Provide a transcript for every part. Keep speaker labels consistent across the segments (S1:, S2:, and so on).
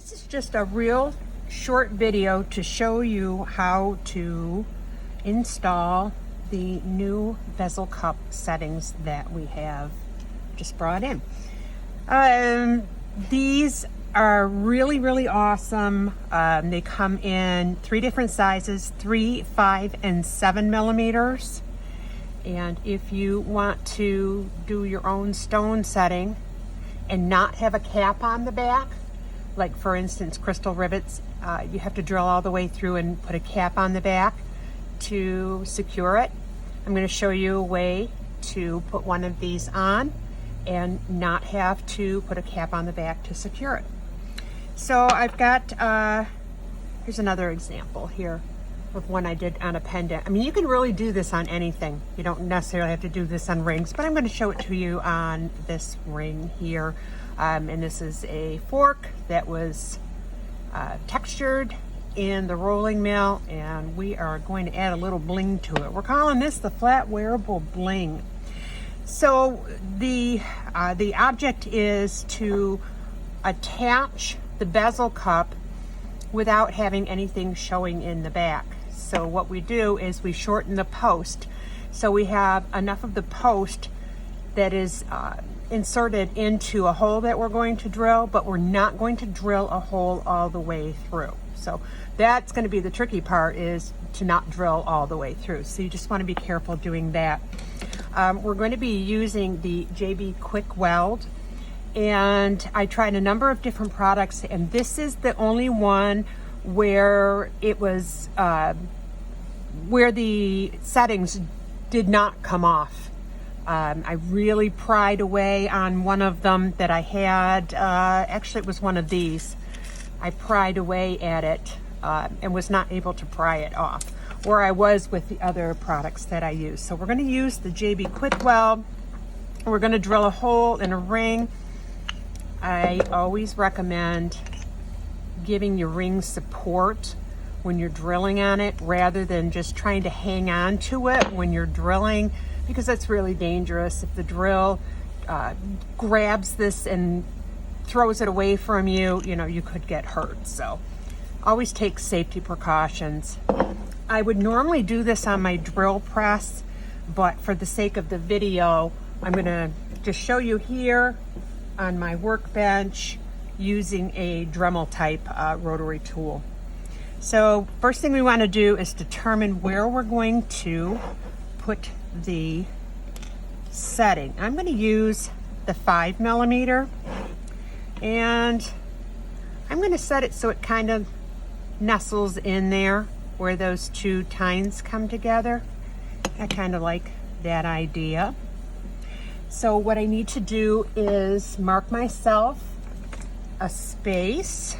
S1: This is just a real short video to show you how to install the new bezel cup settings that we have just brought in. These are really awesome. They come in 3 different sizes, 3, 5, and 7 millimeters. And if you want to do your own stone setting and not have a cap on the back, like for instance crystal rivets, you have to drill all the way through and put a cap on the back to secure it. I'm going to show you a way to put one of these on and not have to put a cap on the back to secure it. So I've got, here's another example here of one I did on a pendant. I mean, you can really do this on anything. You don't necessarily have to do this on rings, but I'm going to show it to you on this ring here. And this is a fork that was textured in the rolling mill, and we are going to add a little bling to it. We're calling this the flat wearable bling. So the object is to attach the bezel cup without having anything showing in the back. So what we do is we shorten the post so we have enough of the post that is inserted into a hole that we're going to drill, but we're not going to drill a hole all the way through. So that's going to be the tricky part, is to not drill all the way through. So you just want to be careful doing that. We're going to be using the JB Quick Weld, and I tried a number of different products, and this is the only one where it was where the settings did not come off. I really pried away on one of them that I had. Actually, it was one of these. I pried away at it and was not able to pry it off, where I was with the other products that I use. So we're going to use the JB Quick Weld. We're going to drill a hole in a ring. I always recommend giving your ring support when you're drilling on it, rather than just trying to hang on to it when you're drilling, because that's really dangerous. If the drill grabs this and throws it away from you, you could get hurt. So always take safety precautions. I would normally do this on my drill press, but for the sake of the video, I'm going to just show you here on my workbench using a Dremel type rotary tool. So first thing we want to do is determine where we're going to put the setting. I'm going to use the 5 millimeter, and I'm going to set it so it kind of nestles in there where those 2 tines come together. I kind of like that idea. So what I need to do is mark myself a space,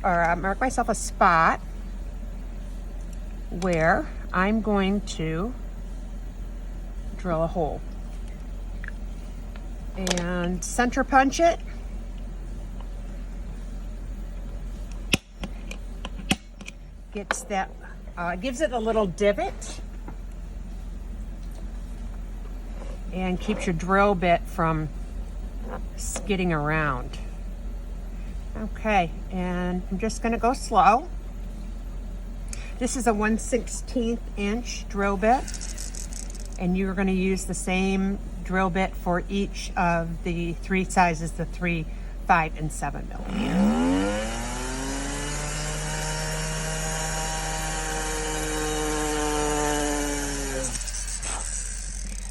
S1: or mark myself a spot where I'm going to drill a hole and center punch it. Gets that, gives it a little divot and keeps your drill bit from skidding around. Okay, and I'm just going to go slow. This is a 1/16 inch drill bit, and you're going to use the same drill bit for each of the 3 sizes, the 3, 5, and 7 millimeter.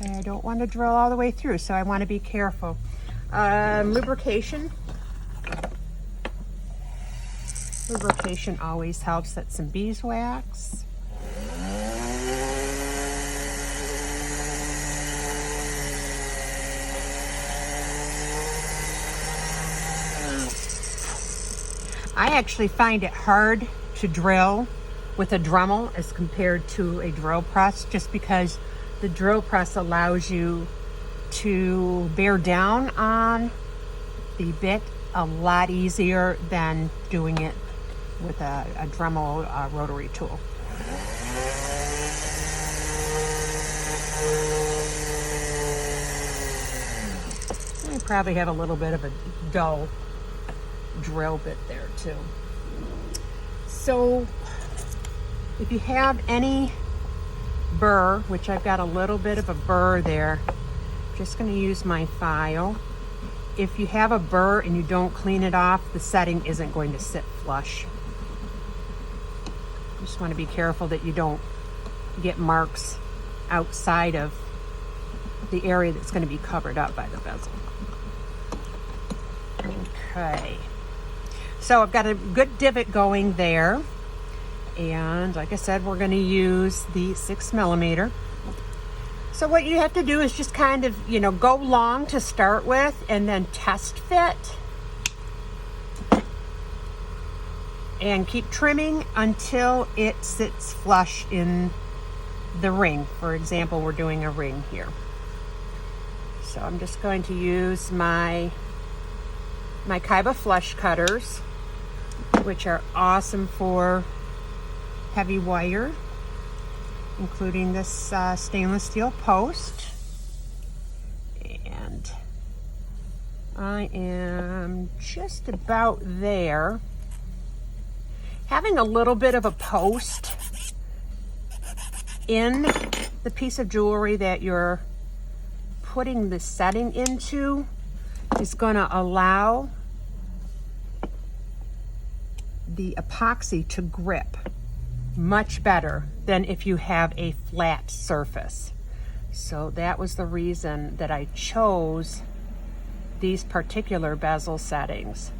S1: Okay, I don't want to drill all the way through, so I want to be careful. Lubrication. Lubrication always helps. That's some beeswax. I actually find it hard to drill with a Dremel as compared to a drill press, just because the drill press allows you to bear down on the bit a lot easier than doing it with a Dremel rotary tool. I probably have a little bit of a dull drill bit there too. So if you have any burr, which I've got a little bit of a burr there, I'm just going to use my file. If you have a burr and you don't clean it off, the setting isn't going to sit flush. You just want to be careful that you don't get marks outside of the area that's going to be covered up by the bezel. Okay, so I've got a good divot going there, and like I said, we're going to use the 6mm. So what you have to do is just kind of, you know, go long to start with and then test fit and keep trimming until it sits flush in the ring. For example, we're doing a ring here. So I'm just going to use my Kaiba flush cutters, which are awesome for heavy wire, including this stainless steel post. And I am just about there. Having a little bit of a post in the piece of jewelry that you're putting the setting into is going to allow the epoxy to grip much better than if you have a flat surface. So that was the reason that I chose these particular bezel settings.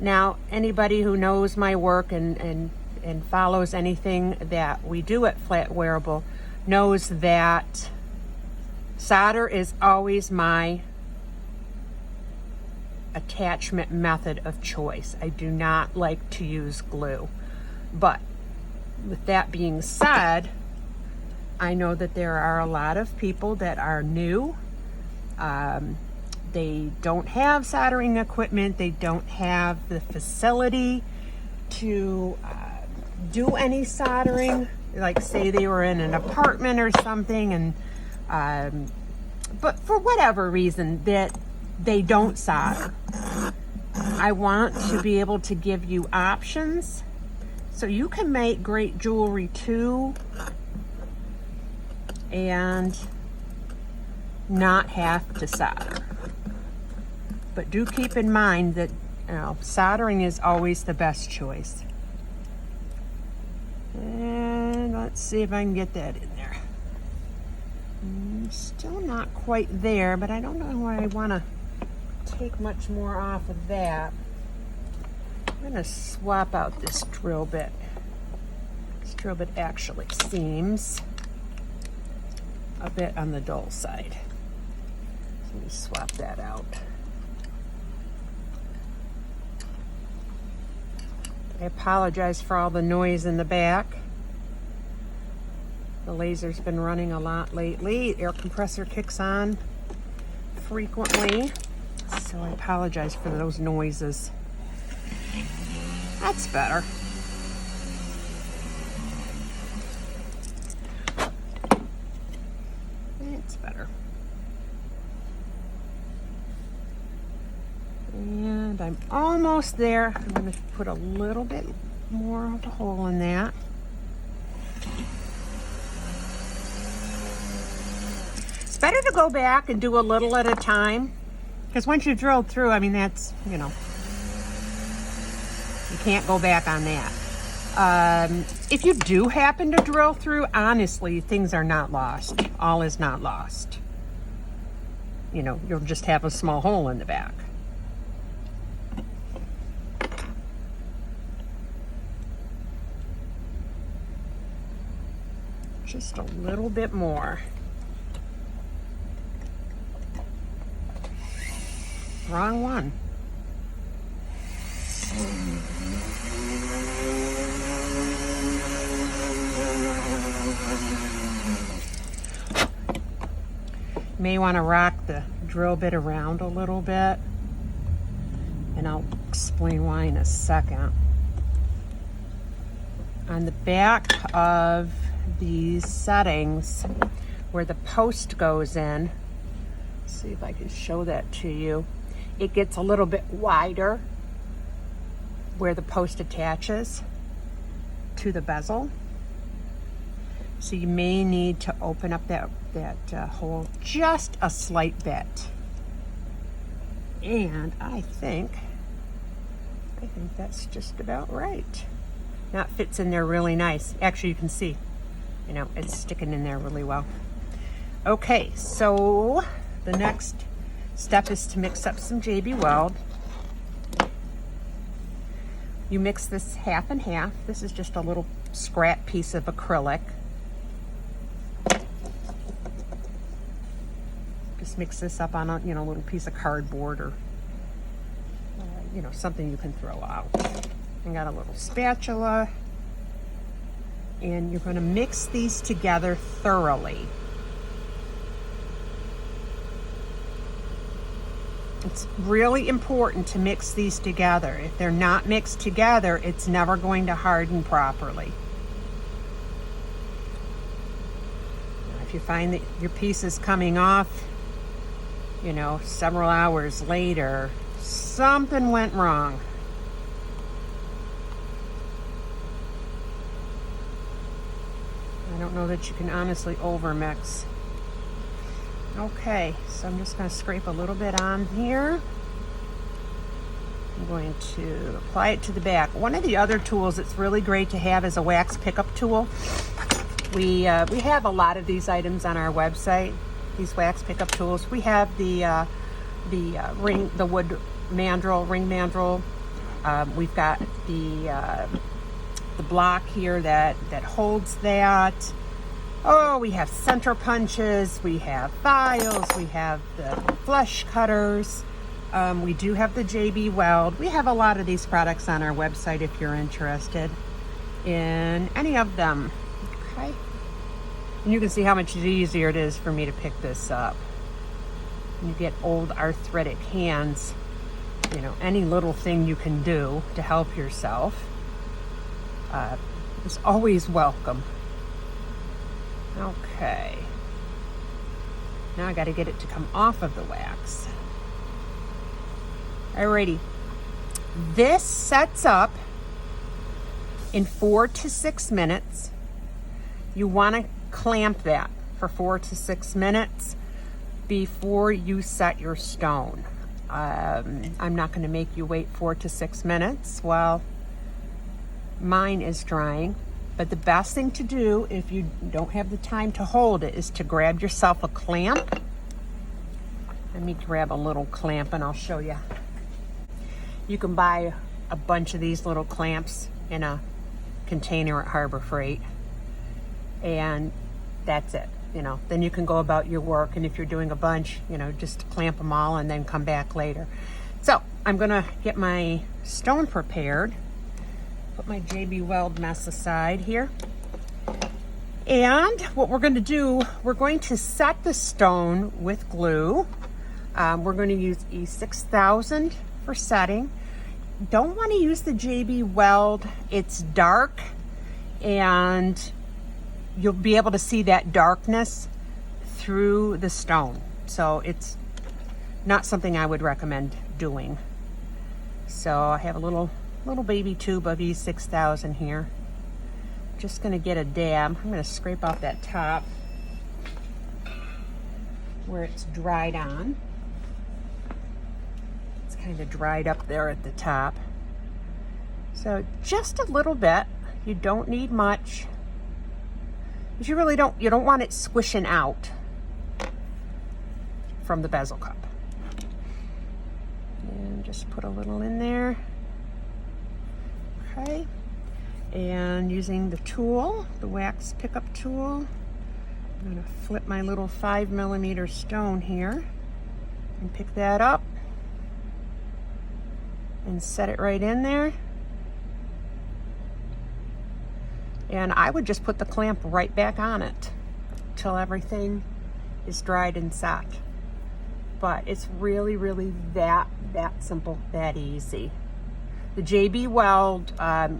S1: Now, anybody who knows my work and follows anything that we do at Flatwearable knows that solder is always my attachment method of choice. I do not like to use glue. But with that being said, I know that there are a lot of people that are new. They don't have soldering equipment. They don't have the facility to do any soldering. Like say they were in an apartment or something, and but for whatever reason that they don't solder. I want to be able to give you options so you can make great jewelry too and not have to solder. But do keep in mind that, you know, soldering is always the best choice. And let's see if I can get that in there. Still not quite there, but I don't know why I want to take much more off of that. I'm going to swap out this drill bit. This drill bit actually seems a bit on the dull side. So let me swap that out. I apologize for all the noise in the back. The laser's been running a lot lately. Air compressor kicks on frequently, so I apologize for those noises. That's better. It's better. And I'm almost there. I'm going to put a little bit more of a hole in that. It's better to go back and do a little at a time, because once you've drilled through, I mean, that's, you know, you can't go back on that. If you do happen to drill through, honestly, things are not lost. All is not lost. You know, you'll just have a small hole in the back. Just a little bit more. Wrong one. May want to rock the drill bit around a little bit, and I'll explain why in a second. On the back of these settings where the post goes in, let's see if I can show that to you. It gets a little bit wider where the post attaches to the bezel. So you may need to open up that hole just a slight bit. And I think that's just about right. Now it fits in there really nice. Actually, you can see, you know, it's sticking in there really well. Okay, so the next step is to mix up some JB Weld. You mix this half and half. This is just a little scrap piece of acrylic. Just mix this up on a little piece of cardboard or something you can throw out. I got a little spatula, and you're going to mix these together thoroughly. It's really important to mix these together. If they're not mixed together, it's never going to harden properly. Now, if you find that your piece is coming off, several hours later, something went wrong. I don't know that you can honestly overmix. Okay, so I'm just going to scrape a little bit on here. I'm going to apply it to the back. One of the other tools that's really great to have is a wax pickup tool. We have a lot of these items on our website, these wax pickup tools. We have the wood mandrel, ring mandrel. We've got the block here that holds that. Oh, we have center punches, we have files, we have the flush cutters. We do have the JB Weld. We have a lot of these products on our website if you're interested in any of them. Okay. And you can see how much easier it is for me to pick this up. When you get old arthritic hands, any little thing you can do to help yourself is always welcome. Okay. Now I got to get it to come off of the wax. Alrighty. This sets up in 4 to 6 minutes. You want to clamp that for 4 to 6 minutes before you set your stone. I'm not going to make you wait 4 to 6 minutes while mine is drying. But the best thing to do if you don't have the time to hold it is to grab yourself a clamp. Let me grab a little clamp and I'll show you. You can buy a bunch of these little clamps in a container at Harbor Freight. And that's it. Then you can go about your work, and if you're doing a bunch, just clamp them all and then come back later. So I'm gonna get my stone prepared. Put my JB Weld mess aside here. And what we're going to do, we're going to set the stone with glue. We're going to use E6000 for setting. Don't want to use the JB Weld. It's dark, and you'll be able to see that darkness through the stone. So it's not something I would recommend doing. So I have a little baby tube of E6000 here. Just going to get a dab. I'm going to scrape off that top where it's dried on. It's kind of dried up there at the top. So just a little bit. You don't need much. But you really don't want it squishing out from the bezel cup. And just put a little in there. Okay, and using the tool, the wax pickup tool, I'm going to flip my little 5mm stone here and pick that up and set it right in there. And I would just put the clamp right back on it till everything is dried and set. But it's really, really that simple, that easy. The JB Weld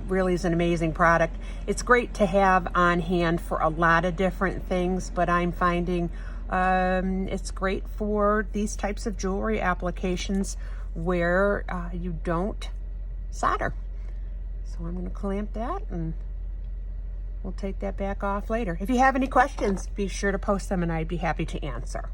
S1: really is an amazing product. It's great to have on hand for a lot of different things, but I'm finding it's great for these types of jewelry applications where you don't solder. So I'm going to clamp that and we'll take that back off later. If you have any questions, be sure to post them and I'd be happy to answer.